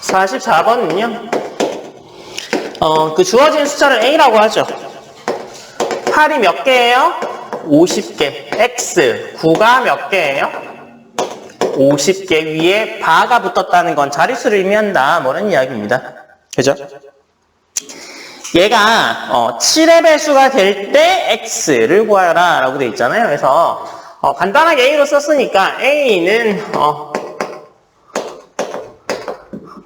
44번은요. 그 주어진 숫자를 A라고 하죠. 8이 몇 개예요? 50개. X. 9가 몇 개예요? 50개 위에 바가 붙었다는 건 자릿수를 의미한다. 뭐 이런 이야기입니다. 그죠? 얘가 7의 배수가 될 때 X를 구하라 라고 되어 있잖아요. 그래서 간단하게 A로 썼으니까 A는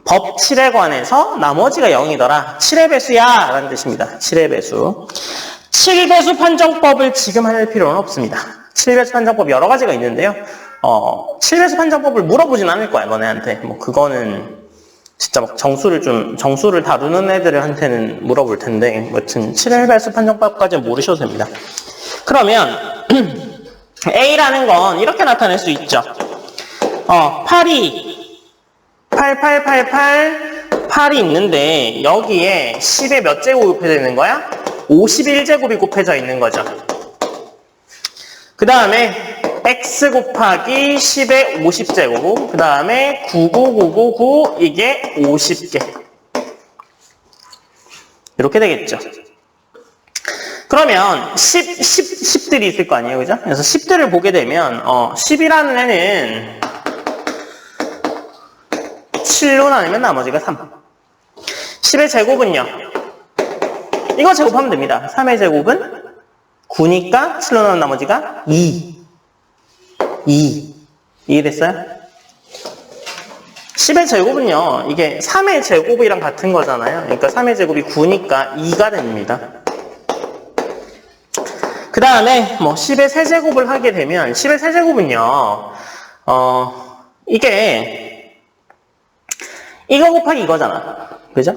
법 7에 관해서 나머지가 0이더라. 7의 배수야 라는 뜻입니다. 7의 배수. 7배수 판정법을 지금 할 필요는 없습니다. 7배수 판정법 여러 가지가 있는데요. 7배수 판정법을 물어보진 않을 거야, 너네한테. 뭐 그거는 진짜 막 정수를 다루는 애들한테는 물어볼 텐데, 여튼 7배수 판정법까지는 모르셔도 됩니다. 그러면 A라는 건 이렇게 나타낼 수 있죠. 8이 8이 있는데 여기에 10의 몇 제곱이 곱해지는 거야? 51제곱이 곱해져 있는 거죠. 그 다음에 x 곱하기 10의 50제곱, 그 다음에 99999 이게 50개. 이렇게 되겠죠. 그러면 10들이 있을 거 아니에요, 그죠? 그래서 10들을 보게 되면 10이라는 애는 7로 나누면 나머지가 3. 10의 제곱은요? 이거 제곱하면 됩니다. 3의 제곱은 9니까 7로 나눈 나머지가 2. 이해됐어요? 10의 제곱은요. 이게 3의 제곱이랑 같은 거잖아요. 그러니까 3의 제곱이 9니까 2가 됩니다. 그 다음에 10의 세제곱을 하게 되면 10의 세제곱은요. 이게 이거 곱하기 이거잖아. 그죠?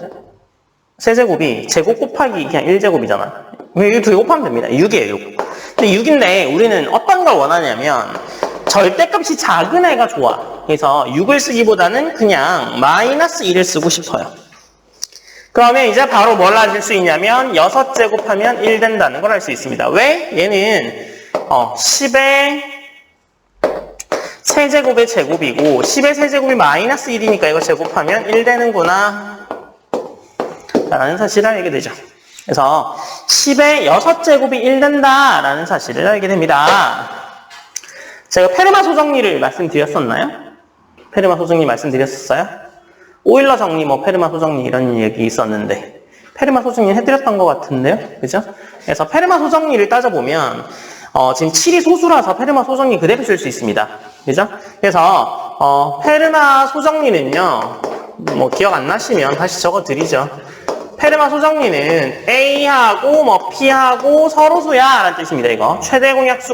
세제곱이 제곱 곱하기 그냥 1제곱이잖아. 이거 두 개 곱하면 됩니다. 6이에요, 6. 근데 6인데 우리는 어떤 걸 원하냐면 절대값이 작은 애가 좋아. 그래서 6을 쓰기보다는 그냥 마이너스 1을 쓰고 싶어요. 그러면 이제 바로 뭘 하실 수 있냐면 6제곱하면 1 된다는 걸 알 수 있습니다. 왜? 얘는 10의 세제곱의 제곱이고 10의 세제곱이 마이너스 1이니까 이거 제곱하면 1 되는구나 라는 사실을 알게 되죠. 그래서 10의 6제곱이 1 된다라는 사실을 알게 됩니다. 제가 페르마 소정리를 말씀드렸었나요? 페르마 소정리 말씀드렸었어요? 오일러 정리, 페르마 소정리 이런 얘기 있었는데 페르마 소정리 해드렸던 것 같은데요? 그죠? 그래서 페르마 소정리를 따져보면 지금 7이 소수라서 페르마 소정리 그대로 쓸 수 있습니다. 그죠? 그래서 페르마 소정리는요, 기억 안 나시면 다시 적어드리죠. 페르마 소정리는 A하고 P하고 서로수야 라는 뜻입니다. 이거 최대 공약수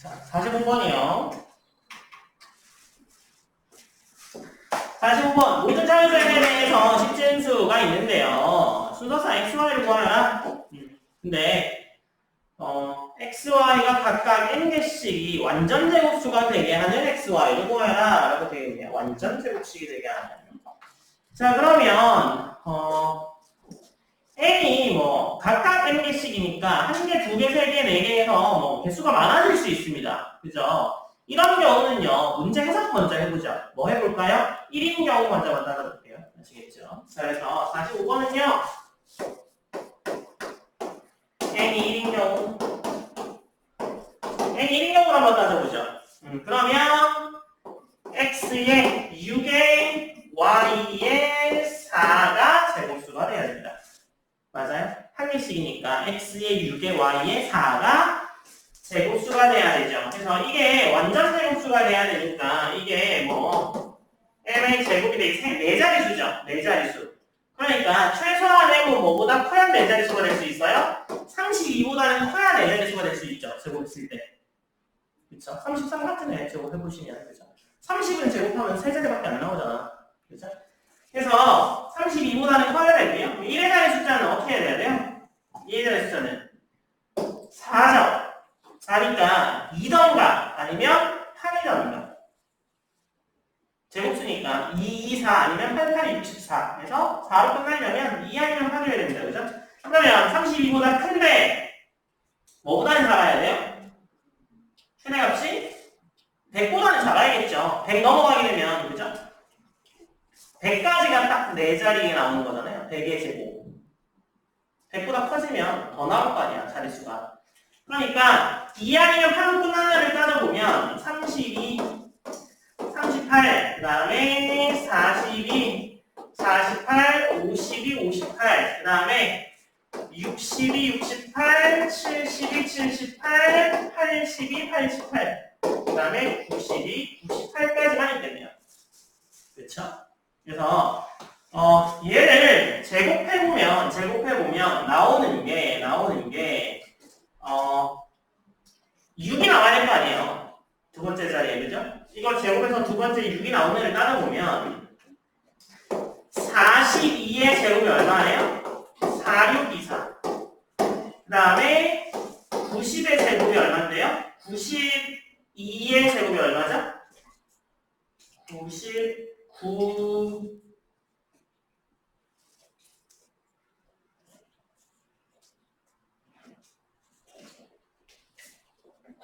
자, 45번이요. 45번 모든 자연수에 대해서 식진수가 있는데요. 순서상 XY를 구하라. 근데 X, Y가 각각 n개씩이 완전 제곱수가 되게 하는 X, Y를 구하라 라고 되어 있네요. 완전 제곱식이 되게 하는. 자, 그러면 n이 뭐 각각 n개씩이니까 한 개, 두 개, 세 개, 네 개에서 뭐 개수가 많아질 수 있습니다. 그죠? 이런 경우는요, 문제 해석 먼저 해보자. 뭐 해볼까요? 1인 경우 먼저 따져볼게요. 아시겠죠? 자, 그래서 45번은요, n이 1인 경우, n이 1인 경우를 한번 따져보죠. 그러면 x의 6의 y의 4가 제곱수가 돼야 됩니다. 맞아요? 한 개씩이니까 x의 6의 y의 4가 제곱수가 돼야 되죠. 그래서 이게 완전 제곱수가 돼야 되니까 이게 뭐 m의 제곱이 되게 4자리수죠. 4자리수. 그러니까 최소한의 뭐보다 커야 4자리수가 될 수 있어요? 32보다는 커야 4자리수가 될 수 있죠. 제곱했을 때. 그쵸? 33 같은 애 제곱해보시면 그죠? 30은 제곱하면 3자리밖에 안 나오잖아. 그죠? 그래서 32보다는 커야 되고요. 1의 자리 숫자는 어떻게 해야 돼요? 1의 자리 숫자는 4죠. 4니까 2던가 아니면 8이던가. 제곱수니까 2, 2, 4 아니면 8, 8, 64. 그래서 4로 끝나려면 2 아니면 8이어야 됩니다. 그죠? 그러면 32보다 큰데 뭐보다는 작아야 돼요? 최대값이 100보다는 작아야겠죠. 100 넘어가게 되면 그죠? 100까지가 딱 4자리에 나오는 거잖아요. 100의 제곱. 100보다 커지면 더 나올 거 아니야, 자릿수가. 그러니까 2 아니면 8로 끝나냐를 따져보면 32, 38, 그 다음에 42, 48, 52, 58, 그 다음에 62, 68, 72, 78, 82, 88, 그 다음에 92, 98까지만 있겠네요. 그렇죠? 그래서 얘를 제곱해보면 나오는 게 6이 나와야 될 거 아니에요. 두 번째 자리에, 그죠? 이걸 제곱해서 두 번째 6이 나오는 애를 따져보면 42의 제곱이 얼마예요? 4624. 그 다음에 90의 제곱이 얼마인데요? 92의 제곱이 얼마죠? 99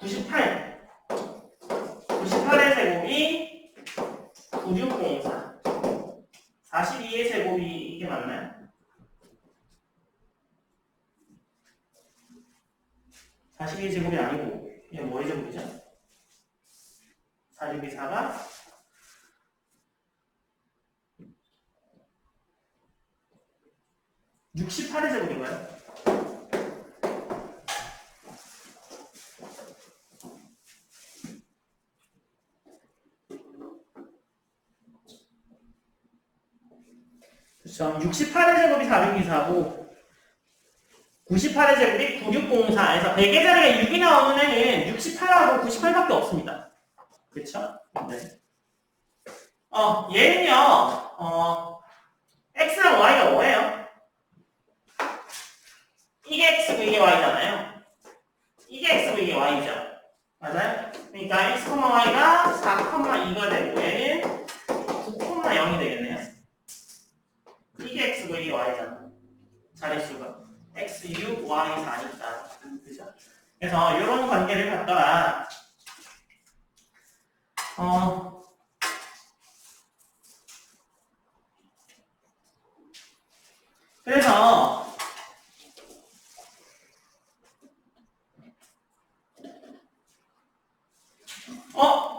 98의 제곱이 9604. 42의 제곱이 이게 맞나요? 42의 제곱이 아니고 이게 뭐의 제곱이죠? 42사가 68의 제곱인가요? 그렇죠. 68의 제곱이 4624고 98의 제곱이 9604에서 100의 자리가 6이 나오는 애는 68하고 98밖에 없습니다. 그렇죠? 네. 얘는요. x랑 y가 뭐예요? 이게 x고 이게 y잖아요. 이게 x고 이게 y죠. 맞아요? 그러니까 x, y가 4,2가 되고 얘는 9,0이 되겠네요. 이게 x고 이게 y잖아. 자릿수가. x 6, y 4니까. 그죠? 그래서 이런 관계를 갖다가 그래서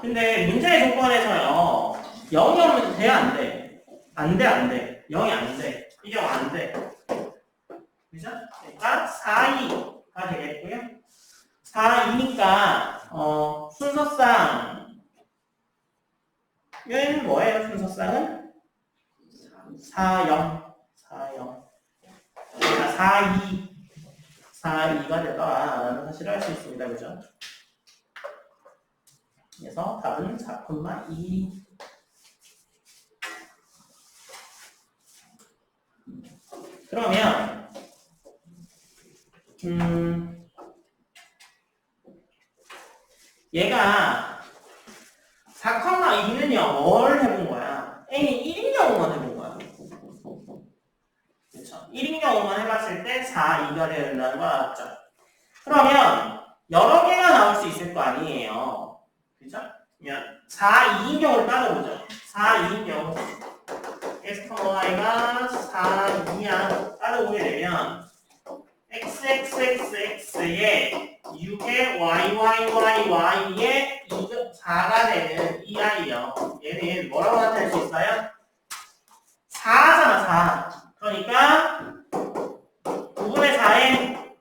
근데 문제의 조건에서요 0이 오면 돼? 안 돼? 안 돼. 0이 안 돼. 이 경우 안 돼. 그죠? 그러니까 4, 2가 되겠고요. 4, 2니까 순서상은 뭐예요? 순서상은 4, 0. 4, 2가 될까라는 사실을 알 수 있습니다. 그죠? 그래서 답은 4,2. 그러면 얘가 4,2는요 뭘 해본 거야? n이 1인 경우만 해본 거야. 그렇죠? 1인 경우만 해봤을 때 4, 2가 돼야 된다는 걸 알았죠? 그러면 여러 개가 나올 수 있을 거 아니에요. 그죠? 그러면 4, 2인 경우를 따져보죠. 4, 2인 경우 x, y가 4, 2야 따져보게 되면 xxxx에 6에 yyyyy에 4가 되는 이 아이요. 얘는 뭐라고 나타낼 수 있어요? 4잖아 4. 그러니까 9분의 4에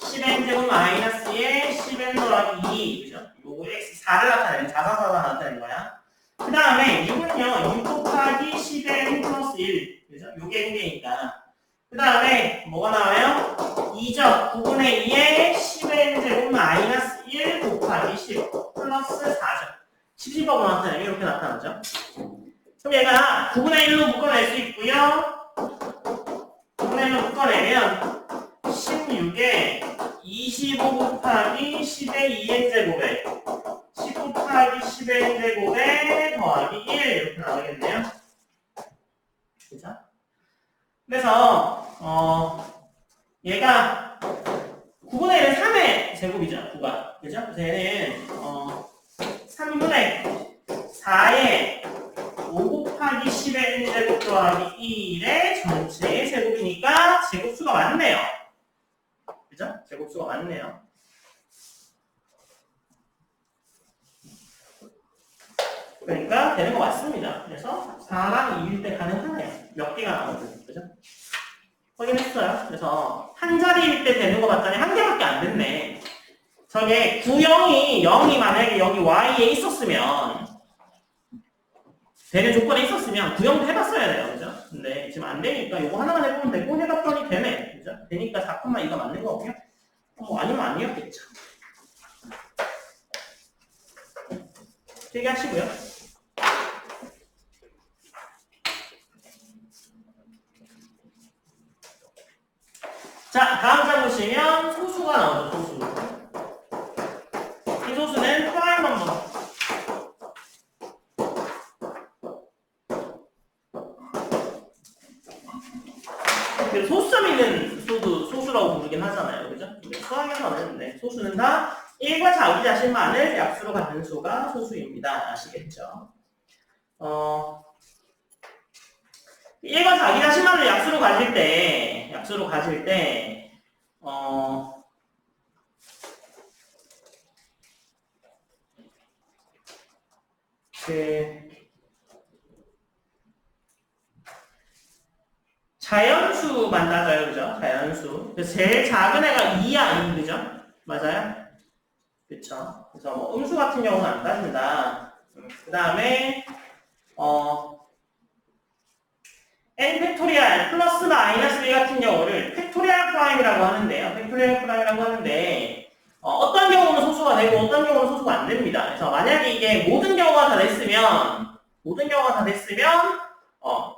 10n제곱 마이너스에 10n 더하기 2. 그죠? 요거 x 4를 나타내는 자사사가 나타내는 거야. 그 다음에 6은요 6 곱하기 10n 플러스 1. 그죠? 요게 1이니까. 그 다음에 뭐가 나와요? 2죠. 9분의 2에 10n 제곱 마이너스 1 곱하기 10 플러스 4죠. 10법으로 나타내면 이렇게 나타나죠. 그럼 얘가 9분의 1로 묶어낼 수 있고요. 9분의 1로 묶어내면 16에 25 곱하기 10의 2n 제곱에 10 곱하기 10n 제곱에 더하기 1 이렇게 나오겠네요. 그죠? 그래서 얘가 9분의 1은 3의 제곱이죠. 9가. 그죠? 그래서 얘는 3분의 4의 5 곱하기 10의 n제곱 더하기 1의 전체의 제곱이니까 제곱수가 맞네요. 그죠? 제곱수가 맞네요. 그러니까 되는 거 맞습니다. 그래서 4랑 2일 때 가능하네요. 몇 개가 나오든. 그죠? 확인했어요. 그래서 한 자리일 때 되는 거 봤더니 한 개밖에 안 됐네. 저게 9, 0이 만약에 여기 y에 있었으면 되는 조건에 있었으면 9, 0도 해봤어야 돼요. 그죠? 근데 지금 안 되니까 이거 하나만 해보면 되고 해봤더니 되네. 그죠? 되니까 4,2가 맞는 거고요. 아니면 아니었겠죠. 얘기하시고요. 자, 다음 장 보시면 소수가 나오죠. 소수. 이 소수는 프라임 넘버. 소수점 있는 수도 소수라고 부르긴 하잖아요. 그죠? 수학에서는 소수는 다 1과 자기 자신만을 약수로 갖는 수가 소수입니다. 아시겠죠? 1과 자기 자신만을 약수로 가질 때, 자연수만 따져요. 그죠? 자연수. 그래서 제일 작은 애가 2야, 2. 그죠? 맞아요? 그쵸? 그래서 뭐 음수 같은 경우는 안 따진다. 그 다음에, n 팩토리얼 플러스 마이너스 1 같은 경우를 팩토리얼 프라임이라고 하는데요. 팩토리얼 프라임이라고 하는데, 어떤 경우는 소수가 되고 어떤 경우는 소수가 안 됩니다. 그래서 만약에 이게 모든 경우가 다 됐으면,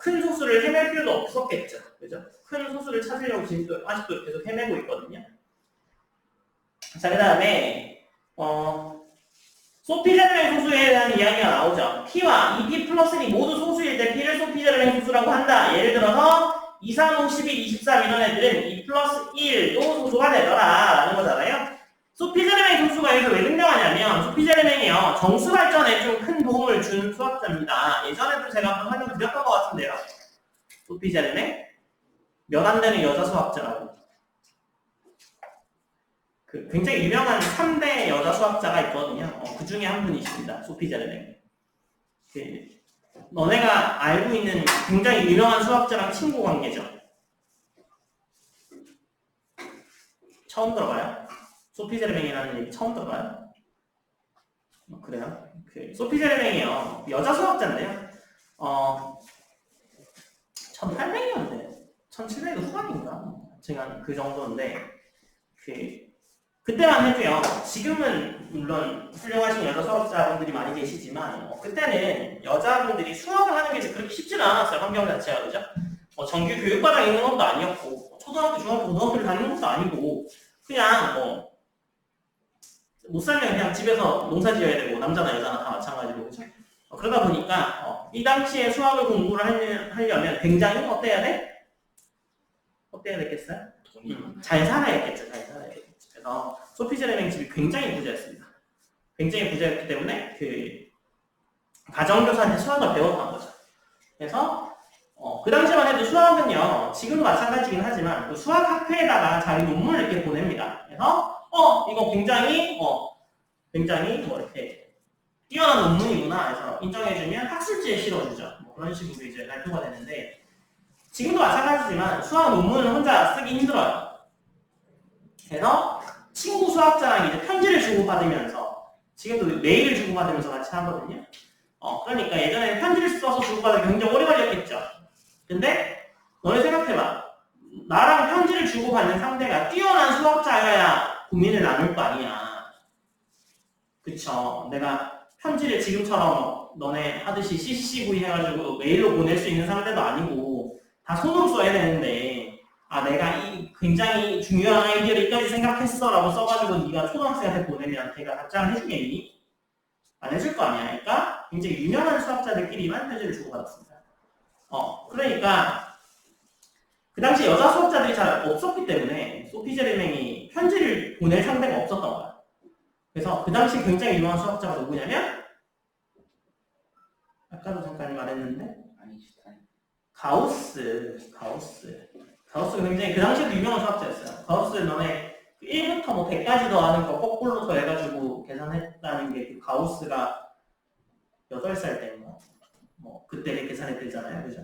큰 소수를 헤맬 필요도 없었겠죠. 그죠? 큰 소수를 찾으려고 지금 아직도 계속 헤매고 있거든요. 자, 그 다음에, 소피제르맹 소수에 대한 이야기가 나오죠. P와 2P 플러스 1이 모두 소수일 때 P를 소피제르맹 소수라고 한다. 예를 들어서 2, 3, 5, 11, 23 이런 애들은 2 플러스 1도 소수가 되더라 라는 거잖아요. 소피제르맹 소수가 여기서 왜 등장하냐면 소피제르맹이요. 정수 발전에 좀 큰 도움을 준 수학자입니다. 예전에도 제가 한번 설명 드렸던 것 같은데요. 소피제르맹 몇 안 되는 여자 수학자라고. 굉장히 유명한 3대 여자 수학자가 있거든요. 그 중에 한 분이십니다. 소피 제르맹. 너네가 알고 있는 굉장히 유명한 수학자랑 친구 관계죠. 처음 들어봐요? 소피 제르맹이라는 얘기 처음 들어봐요? 그래요? 소피 제르맹이요. 여자 수학자인데요. 1800년대, 1700년 후반인가? 제가 그 정도인데, 그때만 해도요. 지금은 물론 훌륭하신 여자 수학자분들이 많이 계시지만 그때는 여자분들이 수학을 하는 게 그렇게 쉽지는 않았어요. 환경 자체가 그죠? 정규 교육과정에 있는 것도 아니었고 초등학교, 중학교, 고등학교를 다니는 것도 아니고 그냥 못 살면 그냥 집에서 농사 지어야 되고 남자나 여자나 다 마찬가지로 그죠? 그러다 보니까 이 당시에 수학을 공부를 하려면 굉장히 어때야 돼? 어때야 됐겠어요? 잘 살아야겠죠. 잘 살아야겠죠. 그래서 소피제레맹 집이 굉장히 부자였습니다. 굉장히 부자였기 때문에 가정교사한테 수학을 배웠던 거죠. 그래서 그 당시만 해도 수학은요, 지금도 마찬가지긴 하지만 그 수학학회에다가 자기 논문을 이렇게 보냅니다. 그래서 이거 굉장히 이렇게 뛰어난 논문이구나 해서 인정해주면 학술지에 실어주죠. 그런 식으로 이제 발표가 되는데 지금도 마찬가지지만 수학 논문을 혼자 쓰기 힘들어요. 그래서 친구 수학자랑 이제 편지를 주고받으면서 지금도 메일을 주고받으면서 같이 하거든요. 그러니까 예전에 편지를 써서 주고받으면 굉장히 오래 걸렸겠죠. 근데 너네 생각해봐. 나랑 편지를 주고받는 상대가 뛰어난 수학자여야 고민을 나눌 거 아니야. 그쵸? 내가 편지를 지금처럼 너네 하듯이 CCV 해가지고 메일로 보낼 수 있는 상대도 아니고 다 손으로 써야 되는데 내가 이 굉장히 중요한 아이디어를 이까지 생각했어 라고 써가지고 네가 초등학생한테 보내면 걔가 답장을 해주겠니? 안 해줄 거 아니야. 그러니까 굉장히 유명한 수학자들끼리만 편지를 주고받았습니다. 그러니까 그 당시 여자 수학자들이 잘 없었기 때문에 소피제레맹이 편지를 보낼 상대가 없었던 거야. 그래서 그 당시 굉장히 유명한 수학자가 누구냐면 아까도 잠깐 말했는데 가우스가 굉장히 그 당시에도 유명한 수학자였어요. 가우스 너네 1부터 100까지 더하는 거 거꾸로 더해가지고 계산했다는 게 그 가우스가 8살 때인가? 그때 계산했대잖아요. 그죠?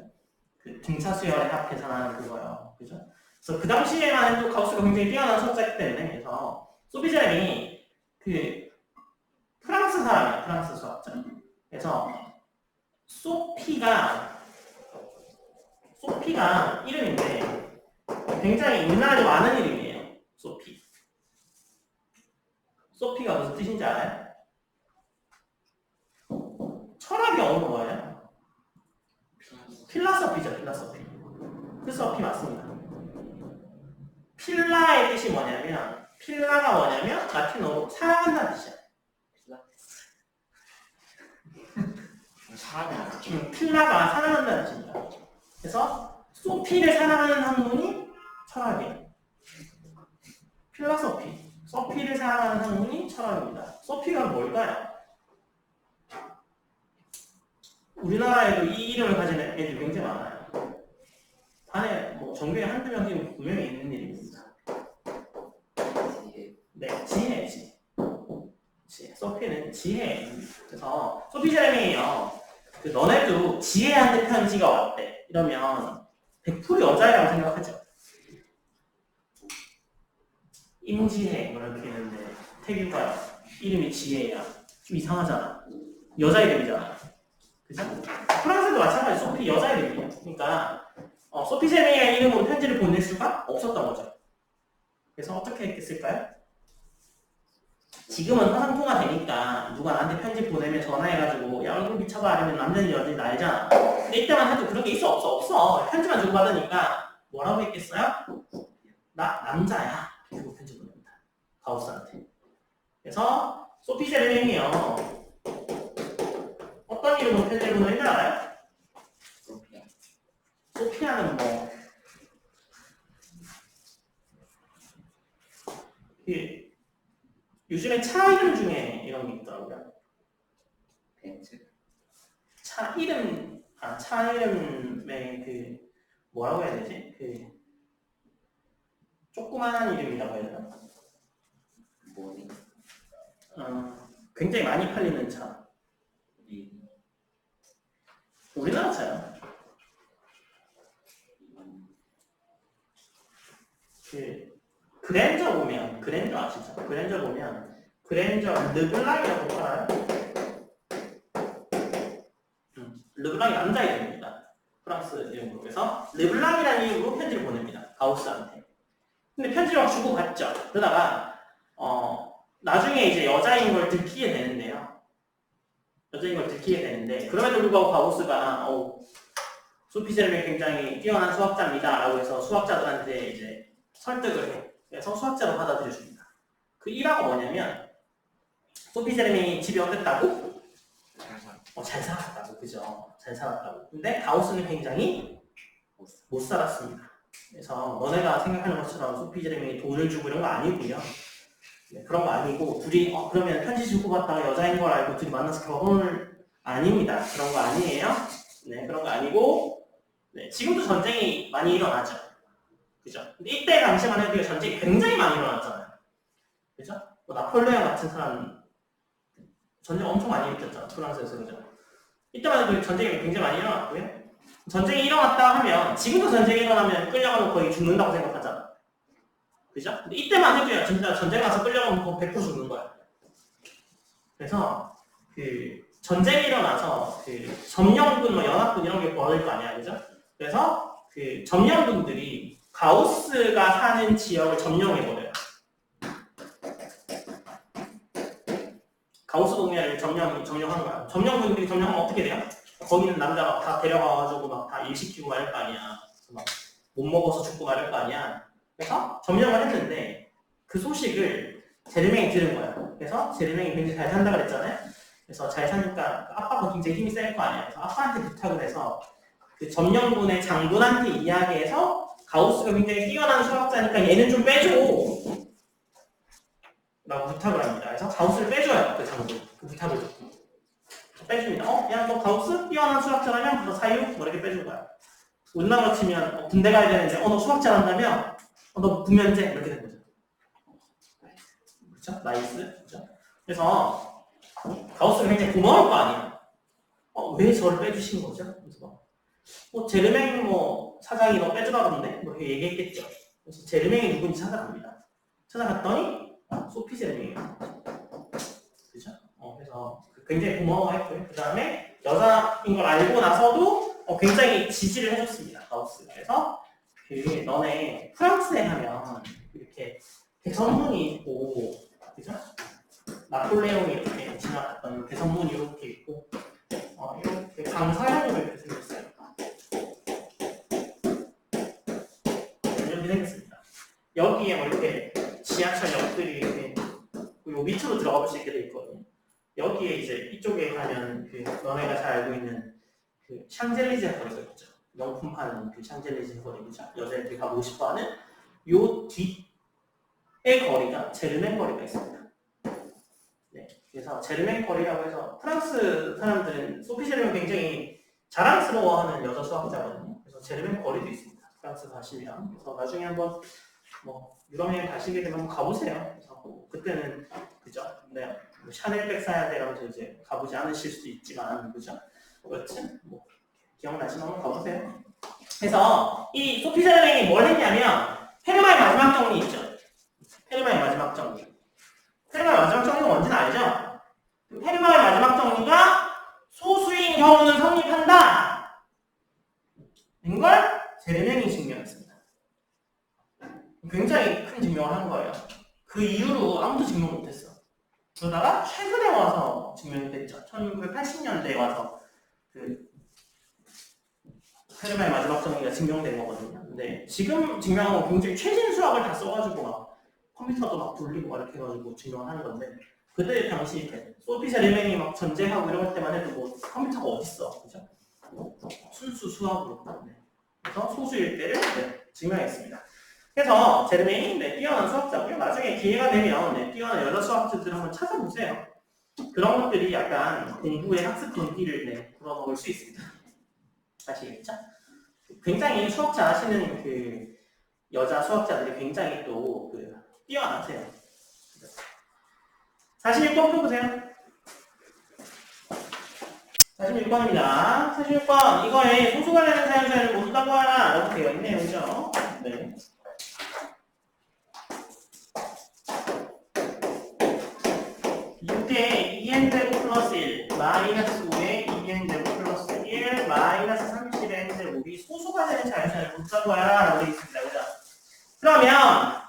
그 등차수열의 합 계산하는 그거요. 그죠? 그래서 그 당시에만 해도 가우스가 굉장히 뛰어난 수학자이기 때문에 그래서 소피제레맹이 그 프랑스 사람이에요. 프랑스 수학자. 그래서 소피가 이름인데 굉장히 우리나라에 좀 아는 이름이에요. 소피가 무슨 뜻인지 알아요? 철학이 영어로 뭐예요? 필라소피죠. 필라소피 맞습니다. 필라의 뜻이 뭐냐면 필라가 뭐냐면 라틴어로 사랑한다는 뜻이야. 필라가 사랑한다는 뜻입니다. 그래서 소피를 사랑하는 학문이 철학이에요. 필라소피. 소피를 사랑하는 학문이 철학입니다. 소피가 뭘까요? 우리나라에도 이 이름을 가진 애들이 굉장히 많아요. 반에 전교에 한두 명씩 분명히 있는 이름입니다. 네, 지혜. 소피는 지혜입니다. 그래서 소피제레맹이요. 너네도 지혜한테 편지가 왔대. 이러면 100% 여자애라고 생각하죠. 임지혜 이렇게 있는데 태규가 이름이 지혜야. 좀 이상하잖아. 여자 이름이잖아. 그죠? 프랑스도 마찬가지 소피 여자 이름이에요. 그러니까 소피제레맹의 이름으로 편지를 보낼 수가 없었던 거죠. 그래서 어떻게 했을까요? 지금은 화상통화 되니까 누가 나한테 편지 보내면 전화해가지고 야 얼굴 비춰봐 이러면 남자인지 여자인지 알잖아. 근데 이때만 해도 그런 게 있어 없어. 편지만 주고받으니까 뭐라고 했겠어요? 나 남자야. 그리고 편지 보냅니다. 가우스한테. 그래서 소피제레맹이요. 어떤 이름으로 편지를 보내는지 알아요? 소피아는 요즘에 차 이름 중에 이런 게 있더라고요. 차 이름에 뭐라고 해야 되지? 조그만한 이름이라고 해야 되나? 굉장히 많이 팔리는 차. 우리나라 차요. 그랜저 보면 그랜저 아시죠? 그랜저 르블랑이라고 팔아요. 르블랑이 남자 이름입니다. 프랑스 이름으로. 그래서 르블랑이라는 이름으로 편지를 보냅니다. 가우스한테. 근데 편지를 막 주고받죠. 그러다가 나중에 이제 여자인 걸 들키게 되는데요. 여자인 걸 들키게 되는데, 그럼에도 불구하고 가우스가, 소피 제레맹이 굉장히 뛰어난 수학자입니다. 라고 해서 수학자들한테 이제 설득을 해. 그래서 수학자로 받아들여줍니다. 그 일화가 뭐냐면, 소피 제레맹이 집이 어땠다고? 잘 살았다고, 그죠? 잘 살았다고. 근데 가우스는 굉장히 못 살았습니다. 그래서 너네가 생각하는 것처럼 소피 제레맹이 돈을 주고 이런 거 아니고요. 네, 그런 거 아니고 둘이 그러면 편지 주고받다가 여자인 걸 알고 둘이 만나서 결혼을 아닙니다. 그런 거 아니에요. 네, 그런 거 아니고 네, 지금도 전쟁이 많이 일어나죠. 그죠? 근데 이때 당시만 해도 전쟁이 굉장히 많이 일어났잖아요. 그죠? 뭐 나폴레옹 같은 사람 전쟁 엄청 많이 일으켰잖아요. 프랑스에서. 그죠? 이때만 해도 전쟁이 굉장히 많이 일어났고요. 전쟁이 일어났다 하면 지금도 전쟁이 일어나면 끌려가면 거의 죽는다고 생각하잖아. 그죠? 근데 이때만 해도요, 진짜 전쟁 가서 끌려가면 100% 죽는 거야. 그래서 그 전쟁이 일어나서 그 점령군, 연합군 이런 게 벌어질 거 아니야, 그죠? 그래서 그 점령군들이 가우스가 사는 지역을 점령해버려요. 가우스 동네를 점령하는 거야. 점령군들이 점령하면 어떻게 돼요? 거기는 남자 막 다 데려가가지고 막 다 일시키고 말할 거 아니야. 막 못 먹어서 죽고 말할 거 아니야. 그래서 점령을 했는데 그 소식을 제르맹이 들은 거야. 그래서 제르맹이 굉장히 잘 산다 그랬잖아요. 그래서 잘 사니까 아빠가 굉장히 힘이 셀 거 아니야. 그래서 아빠한테 부탁을 해서 그 점령군의 장군한테 이야기해서 가우스가 굉장히 뛰어난 수학자니까 얘는 좀 빼줘 라고 부탁을 합니다. 그래서 가우스를 빼줘요. 그 장군. 그 부탁을 듣고 빼줍니다. 야 너 가우스? 뛰어난 수학자라면 너 사유? 뭐 이렇게 빼준 거야. 우리나라로 치면 군대 가야 되는데 너 수학자란다며? 너 부면제? 이렇게 된 거죠. 그렇죠? 나이스. 그렇죠? 그래서 가우스가 굉장히 고마울 거 아니야. 왜 저를 빼주신 거죠? 그래서 제르맹 사장이 너 빼주라던데? 뭐 이렇게 얘기했겠죠. 그래서 제르맹이 누군지 찾아갑니다. 찾아갔더니 소피 제르맹이에요. 그죠? 그래서 굉장히 고마워했고요. 그 다음에 여자인 걸 알고 나서도 굉장히 지지를 해줬습니다. 가우스. 그래서 너네 프랑스에 가면 이렇게 대선문이 있고, 그죠? 나폴레옹이 이렇게 지나갔던 대선문이 이렇게 있고, 이렇게 강서양으로 이렇게 생겼어요. 이렇게 생겼습니다. 여기에 이렇게 지하철역들이 이렇게 요 밑으로 들어가 볼 수 있게 돼 있거든요. 여기에 이제 이쪽에 가면 너네가 잘 알고 있는 그 샹젤리제 거리가 있죠. 명품 파는 그 샹젤리제 거리죠. 여자애들이 가보고 싶어하는 요 뒤의 거리가 제르맹 거리가 있습니다. 네, 그래서 제르맹 거리라고 해서 프랑스 사람들은 소피 제르맹 굉장히 자랑스러워하는 여자 수학자거든요. 그래서 제르맹 거리도 있습니다. 프랑스 가시면. 그래서 나중에 한번 유럽여행 가시게 되면 한번 가보세요. 그래서 그때는 그죠? 네, 샤넬백 사야 되라면서 이제 가보지 않으실 수도 있지만 그죠? 여튼 기억나시면 한번 가보세요. 그래서 이 소피 제르맹이 뭘 했냐면 페르마의 마지막 정리 있죠? 페르마의 마지막 정리. 페르마의 마지막 정리가 뭔지는 알죠? 페르마의 마지막 정리가 소수인 경우는 성립한다. 이걸 제르맹이 증명했습니다. 굉장히 큰 증명을 한 거예요. 그 이후로 아무도 증명 못했어. 그러다가 최근에 와서 증명이 됐죠. 1980년대에 와서 페르마의 마지막 정리가 증명된 거거든요. 근데 지금 증명한 건 굉장히 최신 수학을 다 써가지고 막 컴퓨터도 막 돌리고 막 이렇게 해가지고 증명을 하는 건데 그때 당시 소피 제르맹이 막 전쟁하고 이럴 때만 해도 컴퓨터가 어딨어, 그죠? 순수 수학으로. 네. 그래서 소수일 때를 증명했습니다. 그래서 제르맹이 뛰어난 수학자고요. 나중에 기회가 되면 뛰어난 여자 수학자들 한번 찾아보세요. 그런 것들이 약간 공부의 학습 동기를 불어넣을 수 있습니다. 아시겠죠? 굉장히 수학 잘하시는 여자 수학자들이 굉장히 또 뛰어나세요. 46번 펴보세요. 46번입니다. 46번 이거에 소수 관련된 사용자를 모두 따고하라 라고 되어 있네요. 그죠? 네. 제곱 플러스 1 마이너스 5의 2n 제곱 플러스 1 마이너스 30n 제곱이 소수가 되는 자연수를 못 잡아야 라고 되어 있습니다. 그죠? 그러면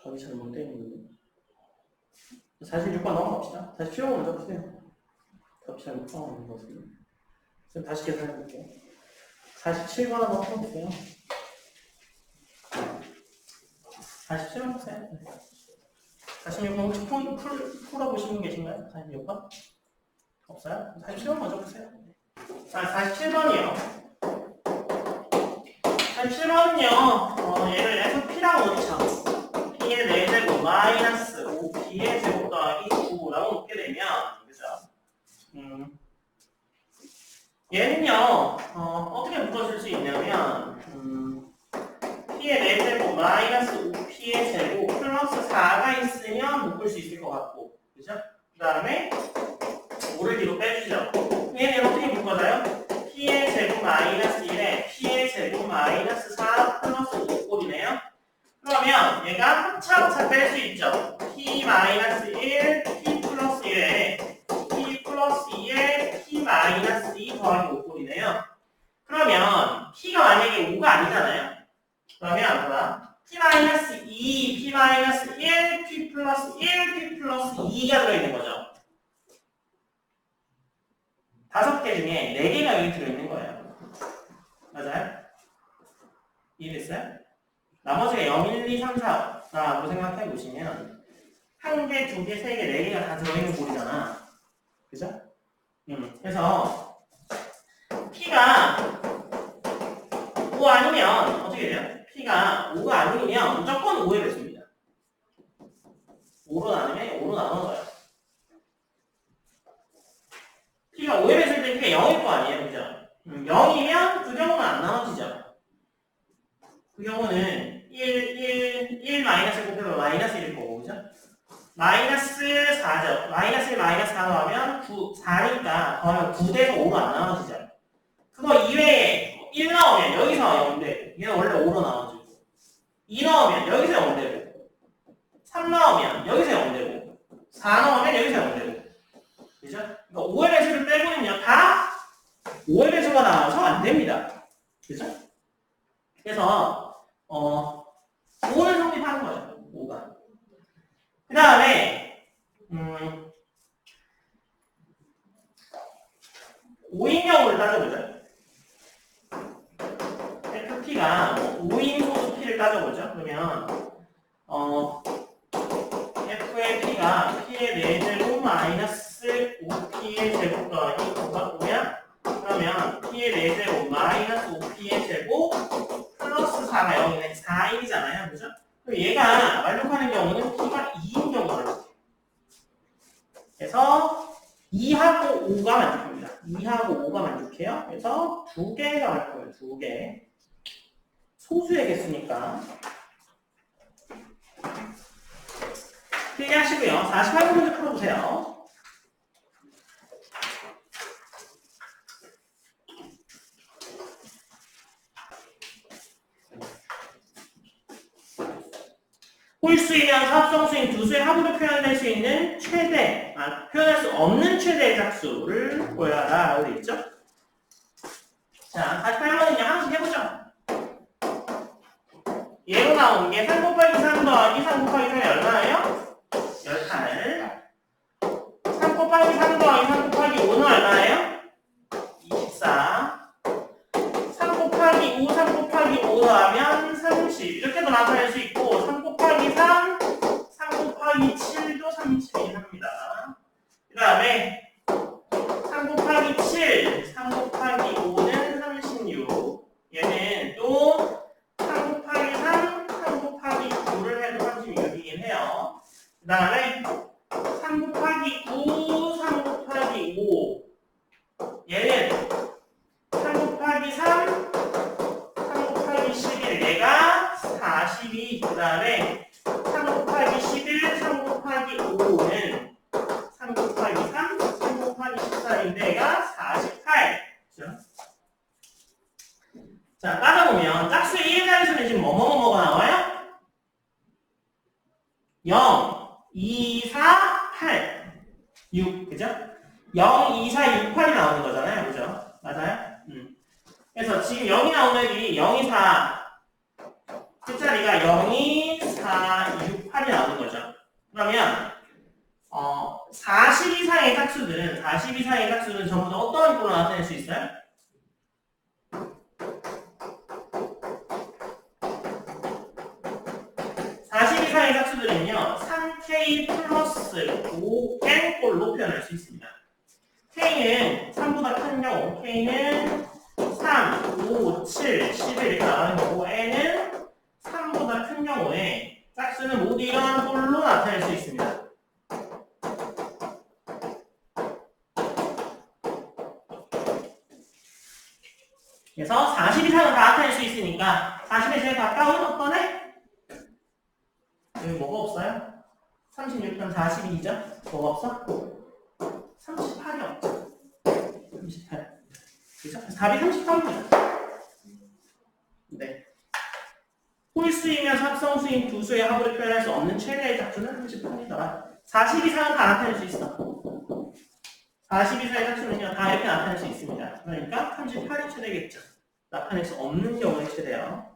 답이 잘 못 되는데. 46번 넘어갑시다. 47번 먼저 보세요. 답이 잘 못 나오는 것 같은데. 그럼 다시 계산해 볼게요. 47번 한번 풀어보세요. 47번 보세요. 46번 혹시 풀어보신 분 계신가요? 46번? 없어요? 47번 먼저 보세요. 자, 47번이요. 47번은요, 얘를 FP라고 놓죠. P의 4제곱 마이너스 5P의 제곱 더하기 9라고 놓게 되면, 그죠? 얘는요, 어떻게 묶어줄 수 있냐면, P의 4제곱 마이너스 5P의 제곱 플러스 4가 있으면 묶을 수 있을 것 같고, 그죠? 그 다음에 5를 뒤로 빼주죠. 얘는 어떻게 묶어져요? P의 제곱 마이너스 1에 P의 제곱 마이너스 4 플러스 5꼴이네요. 그러면 얘가 차차 뺄 수 있죠. P 마이너스 1, P 플러스 1에 P 플러스 2에 P 마이너스 2 더하기 5꼴이네요. 그러면 P가 만약에 5가 아니잖아요. 그러면 뭐야? P 마이너스 2, P 마이너스 1, P 플러스 1, P 플러스 2가 들어있는 거죠. 5개 중에 4개가 여기 들어있는 거예요. 맞아요? 이해됐어요? 나머지가 0, 1, 2, 3, 4라고 생각해 보시면 1개, 2개, 3개, 4개가 다 들어있는 볼이잖아. 그죠? 그래서 P가 5 아니면 어떻게 돼요? P가 5가 아니면 무조건 5의 배수입니다. 5로 나누면 5로 나눠져요. P가 5의 배수일 때 P가 0일 거 아니에요. 그죠? 0이면 그 경우는 안 나눠지죠. 그 경우는 1 마이너스 곱해서 마이너스 1일 거고, 그죠? 마이너스 4죠. 마이너스 1, 마이너스 4 더하면 4니까 더하면 9대에서 5로 안 나눠지죠. 그거 이외에 1 나오면 여기서 0되고, 얘는 원래 5로 나눠지고, 2 나오면 여기서 0되고, 3 나오면 여기서 0되고, 4 나오면 여기서 0되고, 그죠? 그러니까 5의 배수를 빼고는요, 다 5의 배수가 나와서 안 됩니다. 그죠? 그래서 5를 성립하는 거죠. 5가. 그 다음에 5인 경우를 따져보죠. FP가 5인 소수 P를 따져보죠. 그러면 F의 P가 P의 4제곱 마이너스 5P의 제곱 더하기 9가 뭐야? 그러면 P의 4제곱 마이너스 5P의 제곱 플러스 4가 0이네. 4인이잖아요. 그죠? 그럼 얘가 만족하는 경우는 P가 2인 경우를 볼게요. 그래서 2하고 5가 만족합니다. 2하고 5가 만족해요. 그래서 2개가 갈 거예요. 2개. 소수의 개수니까. 필기하시고요. 48번 문제 풀어보세요. 홀수이면서 합성수인 두 수의 합으로 표현될 수 있는 최대, 표현할 수 없는 최대의 짝수를 구하라 되어 있죠? 자, 48번은요, 하나씩 해보죠. 얘로 나온 게 3 곱하기 3 더하기 3 곱하기 3이 얼마예요? 18. 3 곱하기 3 더하기 3 곱하기 5는 얼마예요? 24. 3 곱하기 5, 3 곱하기 5 더하면 30. 이렇게도 나타낼 수 있고, 3 곱하기 3, 3 곱하기 7도 30이 합니다. 그 다음에 3 곱하기 7, 3 곱하기 5는 36. 얘는 또 3 곱하기 3, 3 곱하기 9를 해도 36이긴 해요. 그 다음에 3 곱하기 9, 3 곱하기 5. 얘는 3 곱하기 3, 3 곱하기 11. 얘가 42. 그 다음에 3 곱하기 11, 3 곱하기 5는 3 곱하기 3, 3 곱하기 14인데 얘가 48. 6, 그죠? 0, 2, 4, 6, 8이 나오는 거잖아요. 그죠? 맞아요? 그래서 지금 0이 나오는 애들이 0, 2, 4 끝자리가 0, 2, 4, 6, 8이 나오는 거죠. 그러면 40 이상의 짝수들은 전부 다 어떤 걸로 나타낼 수 있어요? 40 이상의 짝수들은요 3k 플러스 5n 꼴로 표현할 수 있습니다. k는 3보다 큰 경우 k는 3, 5, 7, 11 이렇게 나가는 거고 n은 3보다 큰 경우에 짝수는 모두 이러한 꼴로 나타낼 수 있습니다. 그래서 40 이상은 다 나타낼 수 있으니까 40에 제일 가까운 어떤 애? 여기 뭐가 없어요? 36편 42죠? 뭐가 없어? 38이 없죠? 38. 그죠? 답이 33입니다. 네. 홀수이며 합성수인 두 수의 합으로 표현할 수 없는 최대의 짝수는 38이더라. 40 이상은 다 나타낼 수 있어. 40 이상의 짝수는요, 다 이렇게 나타낼 수 있습니다. 그러니까 38이 최대겠죠. 나타낼 수 없는 경우의 최대요.